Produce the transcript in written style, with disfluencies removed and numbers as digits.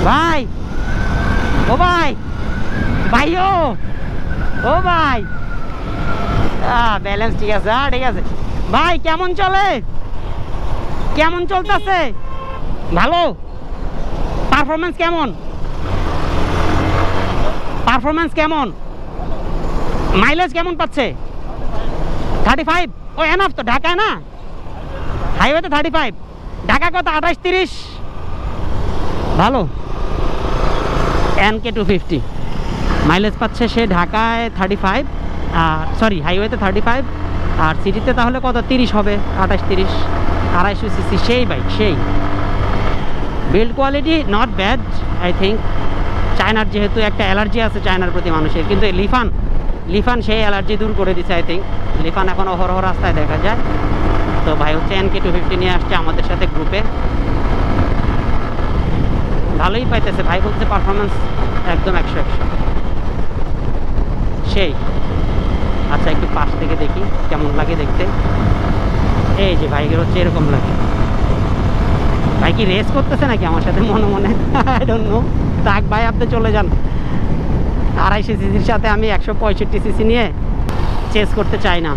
ভাই, ও ভাই, ভাইও, ও ভাই, ব্যালেন্স ঠিক আছে, ঠিক আছে ভাই। কেমন চলে, কেমন চলতেছে? ভালো। পারফরমেন্স কেমন, পারফরমেন্স কেমন, মাইলেজ কেমন পাচ্ছে? 35। ও এনাফ তো, ঢাকায় না, হাইওয়েতে 35, ঢাকা কত 28-30, ভালো। NK 250 মাইলেজ পাচ্ছে সে ঢাকায় 35, সরি হাইওয়েতে 35, আর সিটিতে তাহলে কত 30 হবে, 28-30, 250 সিসি, সেই বাইক সেই। Build quality not bad I think. চায়নার যেহেতু একটা অ্যালার্জি আছে চায়নার প্রতি মানুষের, কিন্তু লিফান সেই অ্যালার্জি দূর করে দিচ্ছে আই থিঙ্ক। লিফান এখন অহরহ রাস্তায় দেখা যায়। তো ভাই হচ্ছে NK 250 নিয়ে আসছে আমাদের সাথে গ্রুপে, ভালোই পাইতেছে ভাই, বলছে পারফরমেন্স একদম 100 সেই। আচ্ছা একটু পাশ থেকে দেখি কেমন লাগে দেখতে। এই যে ভাইকে হচ্ছে এরকম লাগে। ভাই কি রেস করতেছে নাকি আমার সাথে মনে মনে, আই ডোন্ট নো। থাক ভাই, আপনি চলে যান। 250 সিসির সাথে আমি 165 সিসি নিয়ে চেস করতে চাই না।